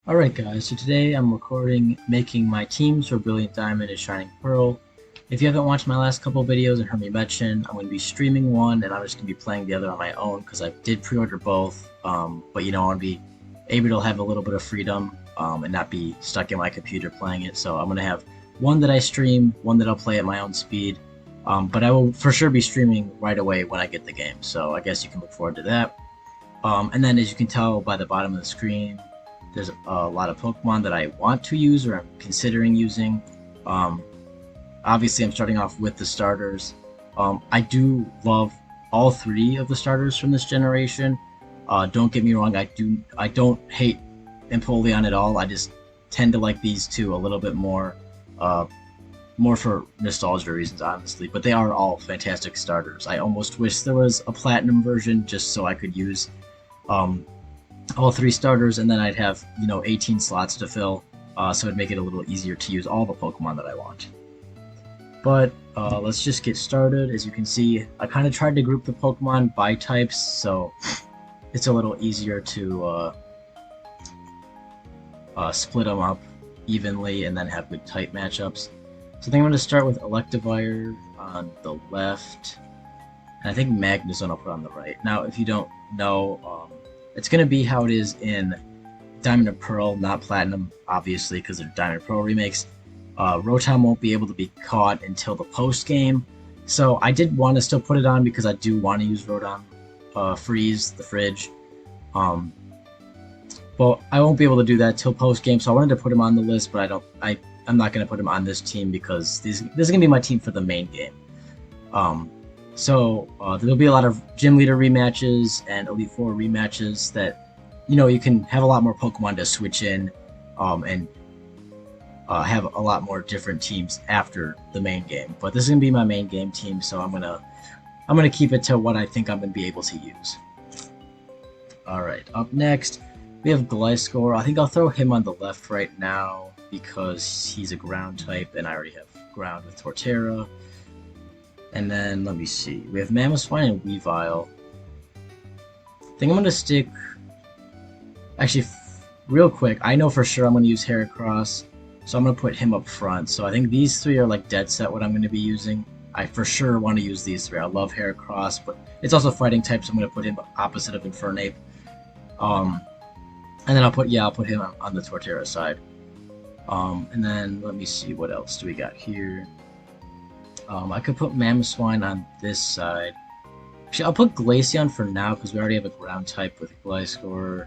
Alright guys, so today I'm recording making my teams for Brilliant Diamond and Shining Pearl. If you haven't watched my last couple videos and heard me mention, I'm going to be streaming one and I'm just going to be playing the other on my own because I did pre-order both, but I want to be able to have a little bit of freedom and not be stuck in my computer playing it. So I'm going to have one that I stream, one that I'll play at my own speed, but I will for sure be streaming right away when I get the game, so I guess you can look forward to that. And then as you can tell by the bottom of the screen, there's a lot of Pokemon that I want to use or I'm considering using. Um, Obviously, I'm starting off with the starters. I do love all three of the starters from this generation. Don't get me wrong, I don't hate Empoleon at all. I just tend to like these two a little bit more, more for nostalgia reasons, honestly. But they are all fantastic starters. I almost wish there was a platinum version just so I could use um, all three starters, and then I'd have 18 slots to fill, so it'd make it a little easier to use all the Pokemon that I want. But let's just get started. As you can see, I kind of tried to group the Pokemon by types, so it's a little easier to split them up evenly and then have good type matchups. So I think I'm going to start with Electivire on the left, and I think Magnezone I'll put on the right. Now, if you don't know, it's going to be how it is in Diamond and Pearl, not Platinum, obviously, because they're Diamond and Pearl remakes. Rotom won't be able to be caught until the post-game, so I did want to still put it on because I do want to use Rotom Freeze, the Fridge. But I won't be able to do that till post-game, so I wanted to put him on the list, but I'm not going to put him on this team because this is going to be my team for the main game. So there'll be a lot of Gym Leader rematches and Elite Four rematches that, you can have a lot more Pokemon to switch in, and have a lot more different teams after the main game. But this is gonna be my main game team, so I'm gonna keep it to what I think I'm gonna be able to use. All right, up next we have Gliscor. I think I'll throw him on the left right now because he's a ground type, and I already have ground with Torterra. And then, let me see, we have Mamoswine and Weavile. I think I'm going to stick... Actually, real quick, I know for sure I'm going to use Heracross, so I'm going to put him up front. So I think these three are like dead set what I'm going to be using. I for sure want to use these three. I love Heracross, but it's also fighting type, so I'm going to put him opposite of Infernape. And then I'll put him on the Torterra side. And then, let me see, what else do we got here? I could put Mamoswine on this side. Actually, I'll put Glaceon for now because we already have a ground type with Gliscor.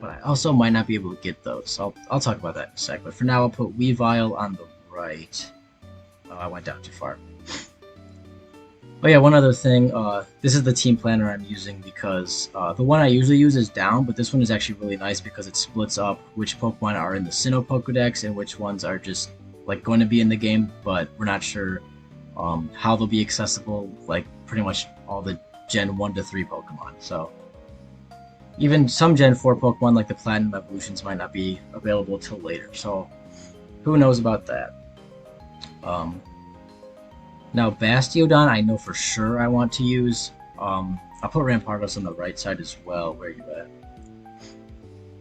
But I also might not be able to get those, so I'll talk about that in a sec. But for now, I'll put Weavile on the right. Oh, I went down too far. Oh yeah, one other thing. This is the team planner I'm using because the one I usually use is down, but this one is actually really nice because it splits up which Pokemon are in the Sinnoh Pokedex and which ones are just like going to be in the game, but we're not sure how they'll be accessible, like pretty much all the Gen 1 to 3 Pokemon. So even some Gen 4 Pokemon like the Platinum Evolutions might not be available till later, so who knows about that. Now Bastiodon I know for sure I want to use. I'll put Rampardos on the right side as well. Where are you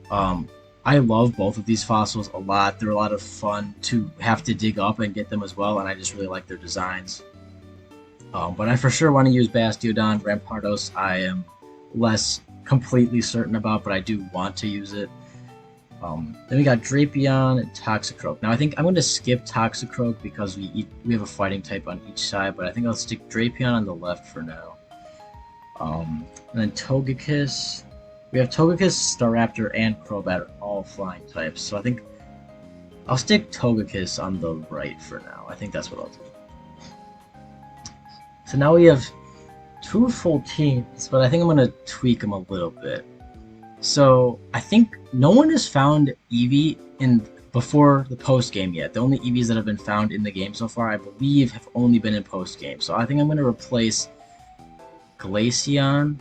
at? I love both of these fossils a lot. They're a lot of fun to have to dig up and get them as well, and I just really like their designs. But I for sure want to use Bastiodon. Rampardos I am less completely certain about, but I do want to use it. Then we got Drapion and Toxicroak. Now I think I'm going to skip Toxicroak because we have a fighting type on each side, but I think I'll stick Drapion on the left for now. And then Togekiss. We have Togekiss, Staraptor, and Crobat are all flying types, so I think I'll stick Togekiss on the right for now. I think that's what I'll do. So now we have two full teams, but I think I'm going to tweak them a little bit. So I think no one has found Eevee before the post game yet. The only Eevees that have been found in the game so far, I believe, have only been in post game. So I think I'm going to replace Glaceon.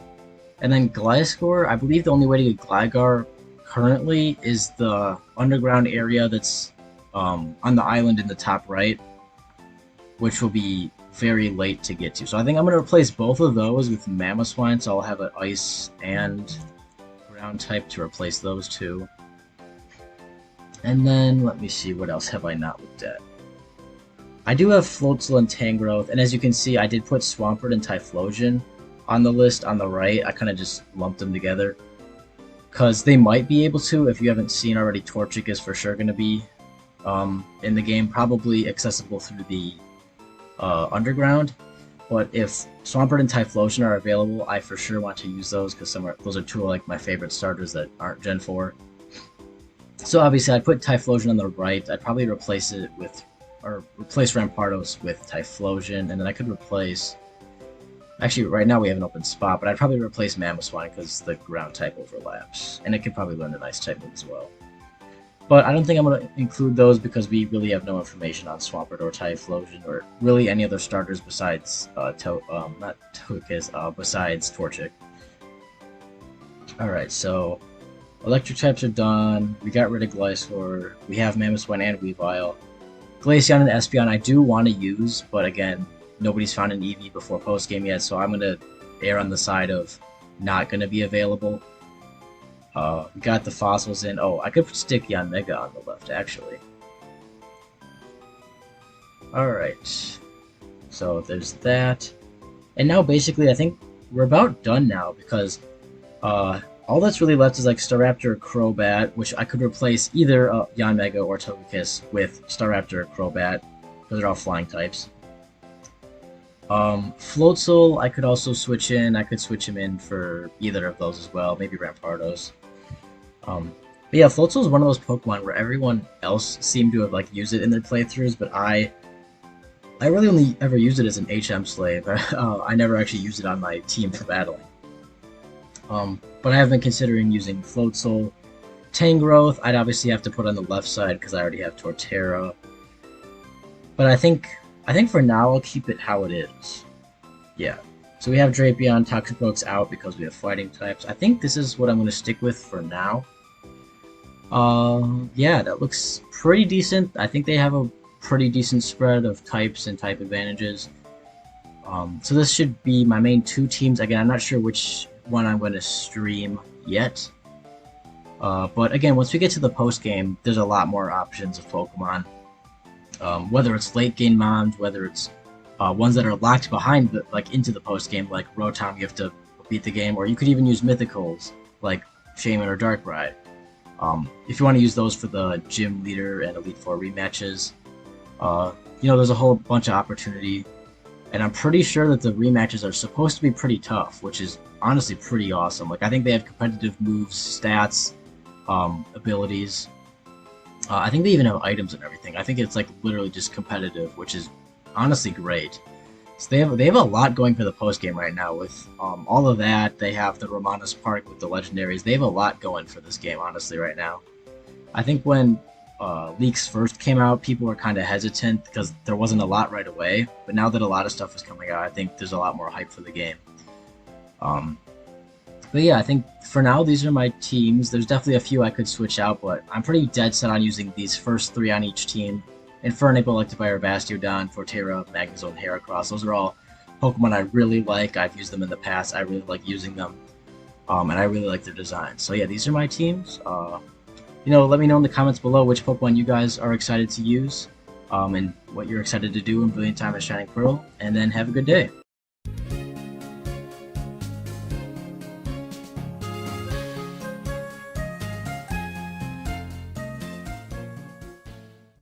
And then Gliscor, I believe the only way to get Gligar currently is the underground area that's on the island in the top right, which will be very late to get to. So I think I'm going to replace both of those with Mamoswine, so I'll have an Ice and Ground type to replace those two. And then let me see, what else have I not looked at? I do have Floatzel and Tangrowth, and as you can see, I did put Swampert and Typhlosion on the list on the right. I kind of just lumped them together because they might be able to. If you haven't seen already, Torchic is for sure going to be in the game, probably accessible through the underground. But if Swampert and Typhlosion are available, I for sure want to use those because those are two of like my favorite starters that aren't Gen 4. So obviously, I'd put Typhlosion on the right. I'd probably replace it with, or replace Rampardos with Typhlosion, and then I could replace. Actually, right now we have an open spot, but I'd probably replace Mamoswine because the ground type overlaps, and it could probably learn an ice type move as well. But I don't think I'm going to include those because we really have no information on Swampert or Typhlosion or really any other starters besides not Togekiss, besides Torchic. All right, so electric types are done. We got rid of Gliscor. We have Mamoswine and Weavile. Glaceon and Espeon I do want to use, but again, nobody's found an EV before post game yet, so I'm going to err on the side of not going to be available. We got the fossils in. Oh, I could stick Yanmega on the left, actually. Alright. So there's that. And now basically I think we're about done now because all that's really left is like Staraptor, Crobat, which I could replace either Yanmega or Togekiss with Staraptor or Crobat, because they're all flying types. Floatzel, I could also switch in. I could switch him in for either of those as well, maybe Rampardos. But yeah, Floatzel is one of those Pokemon where everyone else seemed to have like used it in their playthroughs, but I really only ever used it as an HM slave. I never actually used it on my team for battling. But I have been considering using Floatzel. Tangrowth, I'd obviously have to put on the left side because I already have Torterra. But I think for now I'll keep it how it is. Yeah. So we have Drapion, Toxicroak's out because we have fighting types. I think this is what I'm going to stick with for now. Yeah, that looks pretty decent. I think they have a pretty decent spread of types and type advantages. So this should be my main two teams. Again, I'm not sure which one I'm going to stream yet. But again, once we get to the post game, there's a lot more options of Pokemon. Whether it's late game mons, whether it's ones that are locked behind, like into the post game, like Rotom, you have to beat the game, or you could even use Mythicals like Shaman or Darkrai. If you want to use those for the Gym Leader and Elite Four rematches, there's a whole bunch of opportunity, and I'm pretty sure that the rematches are supposed to be pretty tough, which is honestly pretty awesome. Like I think they have competitive moves, stats, abilities. I think they even have items and everything. I think it's like literally just competitive, which is honestly great. So they have a lot going for the post game right now with all of that. They have the Romanus Park with the legendaries. They have a lot going for this game, honestly, right now. I think when leaks first came out, people were kind of hesitant because there wasn't a lot right away. But now that a lot of stuff is coming out, I think there's a lot more hype for the game. But yeah, I think for now, these are my teams. There's definitely a few I could switch out, but I'm pretty dead set on using these first three on each team. Infernape, Electivire, Bastiodon, Forterra, Magnezone, Heracross. Those are all Pokemon I really like. I've used them in the past. I really like using them. And I really like their design. So yeah, these are my teams. Let me know in the comments below which Pokemon you guys are excited to use. And what you're excited to do in Brilliant Diamond Shining Pearl. And then have a good day.